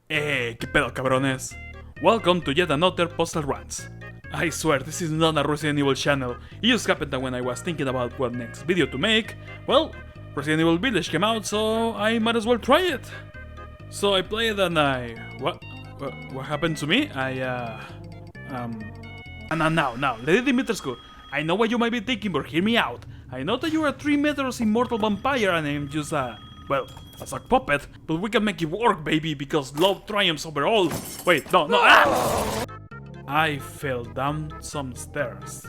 ¿Qué pedo, cabrones? Welcome to yet another Postal Rants. I swear, this is not a Resident Evil channel. It just happened that when I was thinking about what next video to make, well, Resident Evil Village came out, so I might as well try it. So I played and What happened to me? Now, Lady Dimitrescu, I know what you might be thinking, but hear me out. I know that you're a 3 meters immortal vampire and I'm just a sock puppet, but we can make it work, baby, because love triumphs over all. Wait, no, ah! I fell down some stairs.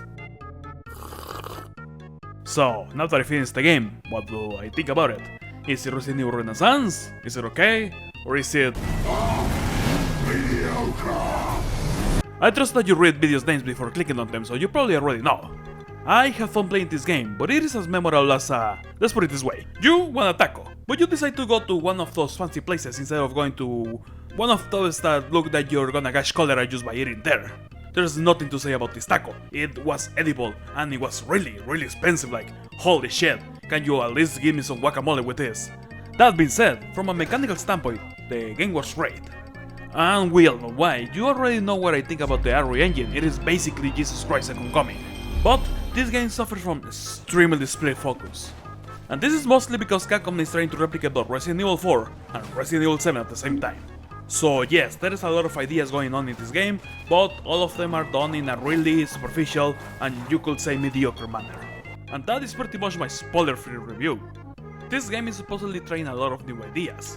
So, now that I finished the game, what do I think about it? Is it Resident Evil Renaissance? Is it okay? Or is it... mediocre? I trust that you read videos names before clicking on them, so you probably already know. I have fun playing this game, but it is as memorable as let's put it this way. You want a taco, but you decide to go to one of those fancy places instead of going to one of those that look like you're gonna catch cholera just by eating there. There's nothing to say about this taco. It was edible, and it was really expensive, like, holy shit, can you at least give me some guacamole with this? That being said, from a mechanical standpoint, the game was great. And we all know why. You already know what I think about the RE engine. It is basically Jesus Christ and Homecoming. But this game suffers from extremely split focus. And this is mostly because Capcom is trying to replicate both Resident Evil 4 and Resident Evil 7 at the same time. So yes, there is a lot of ideas going on in this game, but all of them are done in a really superficial and you could say mediocre manner. And that is pretty much my spoiler-free review. This game is supposedly trying a lot of new ideas,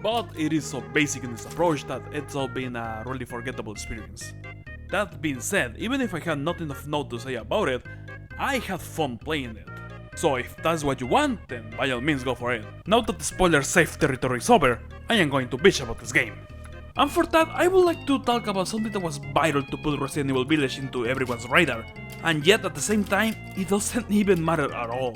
but it is so basic in its approach that it's all been a really forgettable experience. That being said, even if I had nothing of note to say about it, I had fun playing it. So if that's what you want, then by all means go for it. Now that the spoiler-safe territory is over, I am going to bitch about this game. And for that, I would like to talk about something that was vital to put Resident Evil Village into everyone's radar, and yet at the same time, it doesn't even matter at all.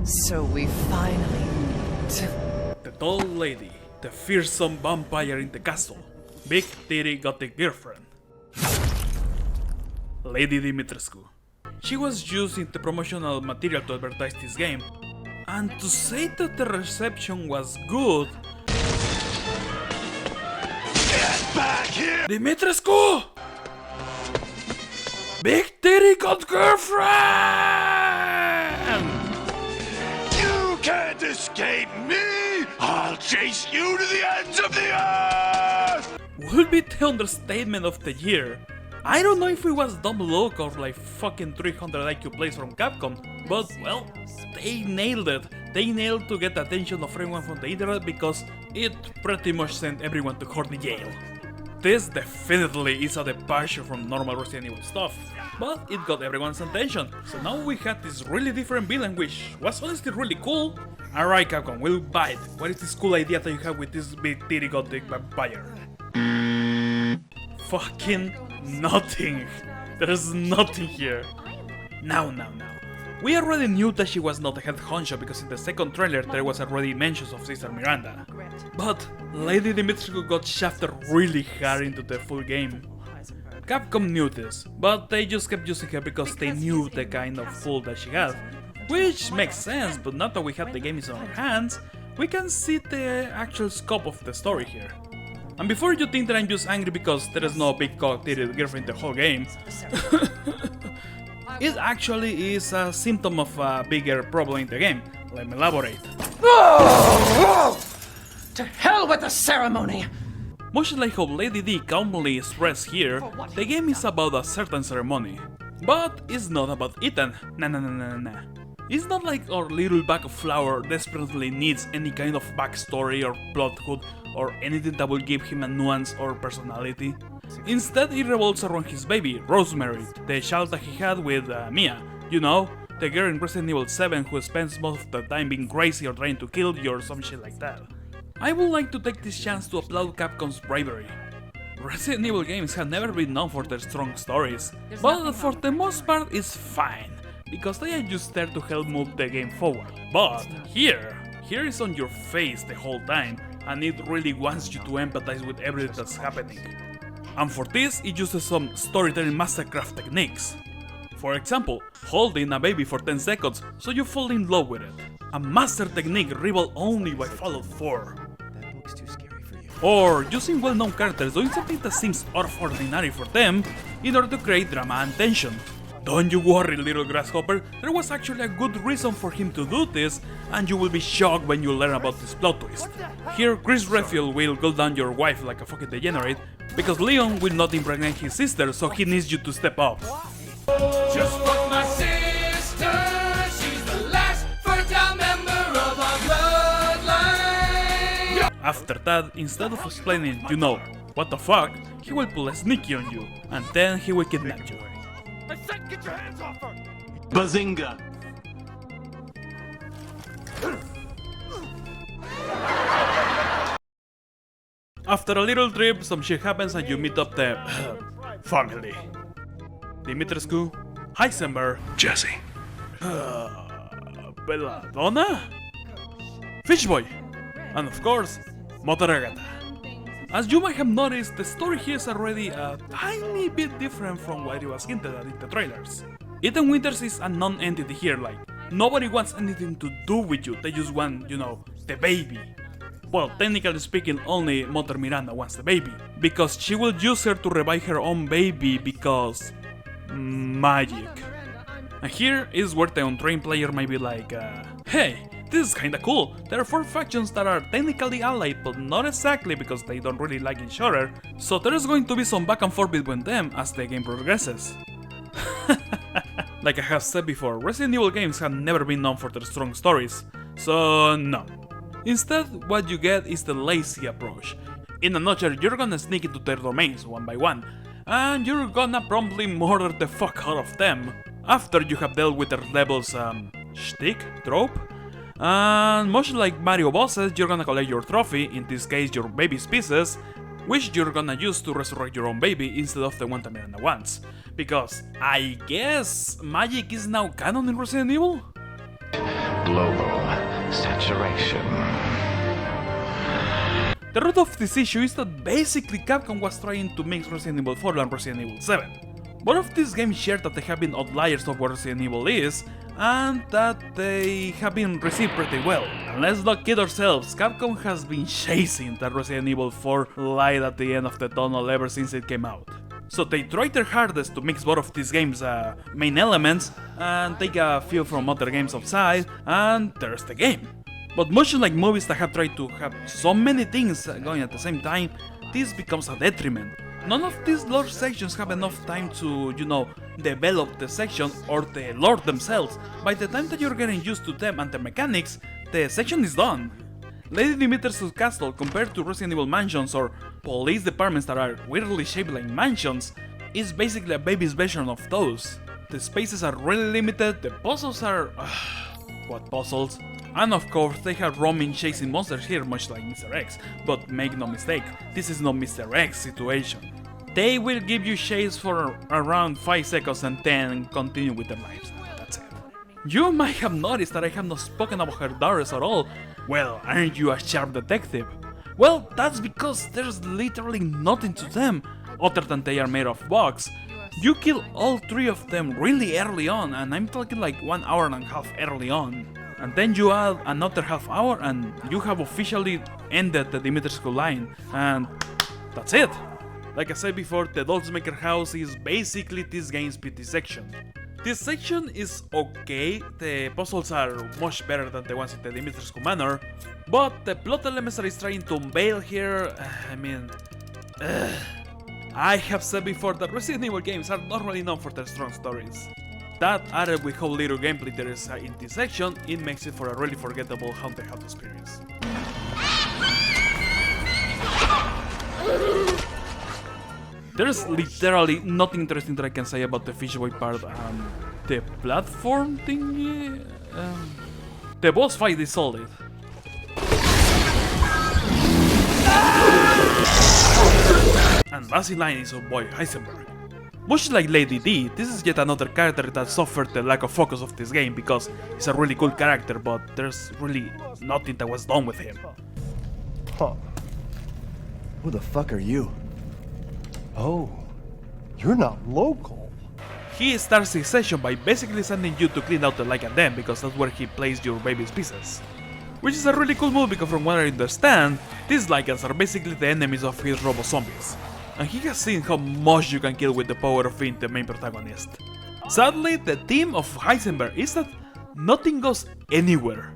So we finally meet. The tall lady, the fearsome vampire in the castle, big titty gothic girlfriend, Lady Dimitrescu. She was used in the promotional material to advertise this game, and to say that the reception was good... Get back here! Dimitrescu! Big titty got girlfriend! You can't escape me! I'll chase you to the ends of the earth! Would be the understatement of the year. I don't know if it was dumb luck or like fucking 300 IQ plays from Capcom, but well, they nailed it. They nailed to get the attention of everyone from the internet because it pretty much sent everyone to horny jail. This definitely is a departure from normal Resident Evil stuff, but it got everyone's attention, so now we had this really different villain which was honestly really cool. Alright Capcom, we'll buy it. What is this cool idea that you have with this big titty gothic vampire? Fucking nothing. There's nothing here. Now. We already knew that she was not the head honcho because in the second trailer there was already mentions of Sister Miranda. But Lady Dimitrescu got shafted really hard into the full game. Capcom knew this, but they just kept using her because they knew the kind of fool that she had. Which makes sense, but now that we have the game in our hands, we can see the actual scope of the story here. And before you think that I'm just angry because there is no big cock-titted girlfriend in the whole game, it actually is a symptom of a bigger problem in the game. Let me elaborate. To hell with the ceremony! Much like how Lady D calmly expressed here, the game is about a certain ceremony. But it's not about Ethan. Nah. It's not like our little bag of flour desperately needs any kind of backstory or plot hook or anything that will give him a nuance or personality. Instead, it revolves around his baby, Rosemary, the child that he had with Mia. You know, the girl in Resident Evil 7 who spends most of the time being crazy or trying to kill you or some shit like that. I would like to take this chance to applaud Capcom's bravery. Resident Evil games have never been known for their strong stories, but for the most part it's fine, because they are just there to help move the game forward. But here is on your face the whole time, and it really wants you to empathize with everything that's happening. And for this, it uses some storytelling mastercraft techniques. For example, holding a baby for 10 seconds so you fall in love with it. A master technique rivaled only by Fallout 4. or using well-known characters doing something that seems out of ordinary for them in order to create drama and tension. Don't you worry, little grasshopper, there was actually a good reason for him to do this, and you will be shocked when you learn about this plot twist. Here, Chris Redfield will go down your wife like a fucking degenerate, because Leon will not impregnate his sister, so he needs you to step up. Just fuck my sister, she's the last fertile member of our bloodline. After that, instead of explaining, you know, what the fuck, he will pull a sneaky on you, and then he will kidnap you. I said get your hands off her! Bazinga! After a little trip, some shit happens and you meet up the family. Dimitrescu, Heisenberg, Jesse. Belladonna, Fishboy, and of course, Motoragata. As you might have noticed, the story here is already a tiny bit different from what it was hinted at in the trailers. Ethan Winters is a non-entity here, like, nobody wants anything to do with you, they just want, you know, the baby. Well, technically speaking, only Mother Miranda wants the baby, because she will use her to revive her own baby because... magic. And here is where the untrained player might be like, hey, this is kinda cool. There are 4 factions that are technically allied, but not exactly because they don't really like each other, so there is going to be some back and forth between them as the game progresses. Like I have said before, Resident Evil games have never been known for their strong stories, so no. Instead, what you get is the lazy approach. In a nutshell, you're gonna sneak into their domains one by one, and you're gonna promptly murder the fuck out of them after you have dealt with their levels, shtick? Trope? And much like Mario bosses, you're gonna collect your trophy, in this case your baby's pieces, which you're gonna use to resurrect your own baby instead of the one that Miranda wants. Because I guess magic is now canon in Resident Evil? Global saturation. The root of this issue is that basically Capcom was trying to mix Resident Evil 4 and Resident Evil 7. Both of these games share that they have been outliers of what Resident Evil is, and that they have been received pretty well. And let's not kid ourselves, Capcom has been chasing that Resident Evil 4 light at the end of the tunnel ever since it came out. So they tried their hardest to mix both of these games' main elements and take a few from other games outside, and there's the game. But much like movies that have tried to have so many things going at the same time, this becomes a detriment. None of these lore sections have enough time to, you know, develop the section or the lore themselves. By the time that you're getting used to them and the mechanics, the section is done. Lady Dimitrescu's castle, compared to Resident Evil mansions or police departments that are weirdly shaped like mansions, is basically a baby's version of those. The spaces are really limited, the puzzles are... what puzzles? And of course they have roaming chasing monsters here much like Mr. X, but make no mistake, this is no Mr. X situation. They will give you chase for around 5 seconds and then continue with their lives. That's it. You might have noticed that I have not spoken about her daughters at all. Well, aren't you a sharp detective? Well, that's because there's literally nothing to them, other than they are made of bugs. You kill all 3 of them really early on, and I'm talking like 1 hour and a half early on. And then you add another half hour and you have officially ended the Dimitrescu line, and that's it. Like I said before, the Dollsmaker house is basically this game's PT section. This section is okay, the puzzles are much better than the ones in the Dimitrescu manor, but the plot elements that it's trying to unveil here, I have said before that Resident Evil games are not really known for their strong stories. That, added with how little gameplay there is in this section, it makes it for a really forgettable haunted house experience. There's literally nothing interesting that I can say about the Fishboy part. The platform thingy? The boss fight is solid. And last in line is our boy Heisenberg. Much like Lady D, this is yet another character that suffered the lack of focus of this game because he's a really cool character, but there's really nothing that was done with him. Huh. Who the fuck are you? Oh, you're not local. He starts his session by basically sending you to clean out the like and them because that's where he placed your baby's pieces. Which is a really cool move because from what I understand, these Lycans are basically the enemies of his robo-zombies. And he has seen how much you can kill with the power of being the main protagonist. Sadly, the theme of Heisenberg is that nothing goes anywhere.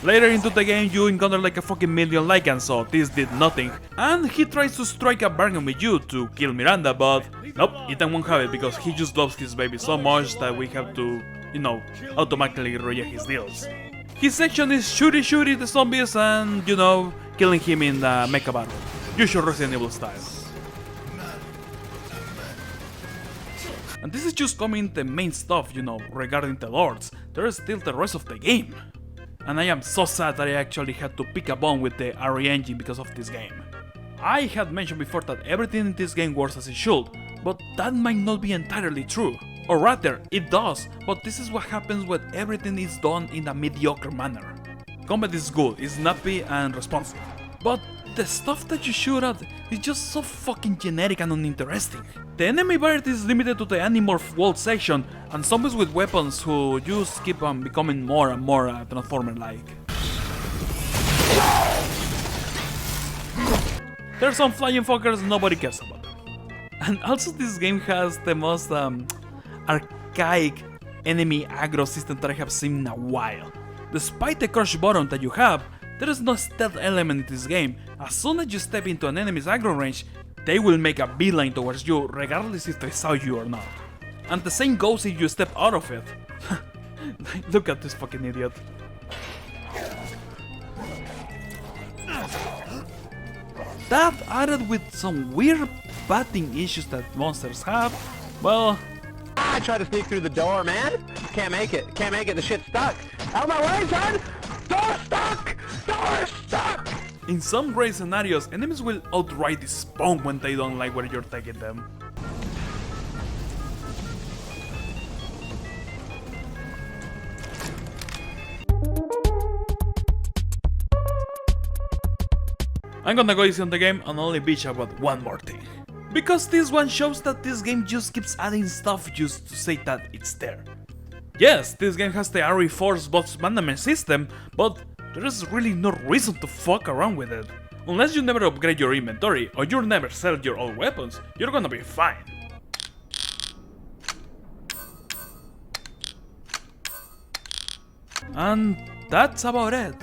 Later into the game you encounter like a fucking million Lycans, so this did nothing, and he tries to strike a bargain with you to kill Miranda, but nope, Ethan won't have it because he just loves his baby so much that we have to, you know, automatically reject his deals. His section is shooty the zombies and, you know, killing him in the mecha battle, usual Resident Evil style. And this is just coming the main stuff, you know, regarding the lords. There is still the rest of the game. And I am so sad that I actually had to pick a bone with the RE engine because of this game. I had mentioned before that everything in this game works as it should, but that might not be entirely true. Or rather, it does, but this is what happens when everything is done in a mediocre manner. Combat is good, it's snappy and responsive, but the stuff that you shoot at is just so fucking generic and uninteresting. The enemy variety is limited to the Animorph World section and zombies with weapons who just keep on becoming more and more Transformer-like. There's some flying fuckers nobody cares about. And also this game has the most archaic enemy aggro system that I have seen in a while. Despite the crush button that you have, there is no stealth element in this game. As soon as you step into an enemy's aggro range, they will make a beeline towards you regardless if they saw you or not. And the same goes if you step out of it. Look at this fucking idiot. That added with some weird batting issues that monsters have, well... I tried to sneak through the door, man. Can't make it. Can't make it. The shit's stuck. Out of my way, son! Door stuck! Door stuck! In some rare scenarios, enemies will outright despawn when they don't like where you're taking them. I'm gonna go easy on the game and only bitch about one more thing. Because this one shows that this game just keeps adding stuff just to say that it's there. Yes, this game has the RE4's boss management system, but there is really no reason to fuck around with it. Unless you never upgrade your inventory or you never sell your old weapons, you're gonna be fine. And that's about it.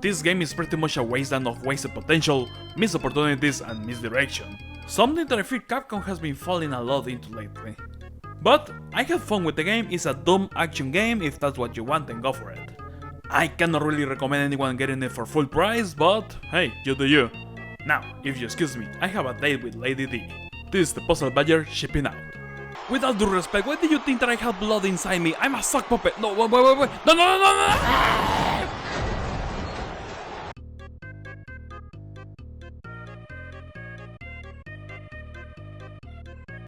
This game is pretty much a wasteland of wasted potential, missed opportunities and misdirection. Something that I feel Capcom has been falling a lot into lately. But I had fun with the game. It's a dumb action game. If that's what you want, then go for it. I cannot really recommend anyone getting it for full price, but hey, you do you. Now, if you excuse me, I have a date with Lady D. This is the Postal Badger shipping out. With all due respect, why do you think that I have blood inside me? I'm a sock puppet. No, wait. No.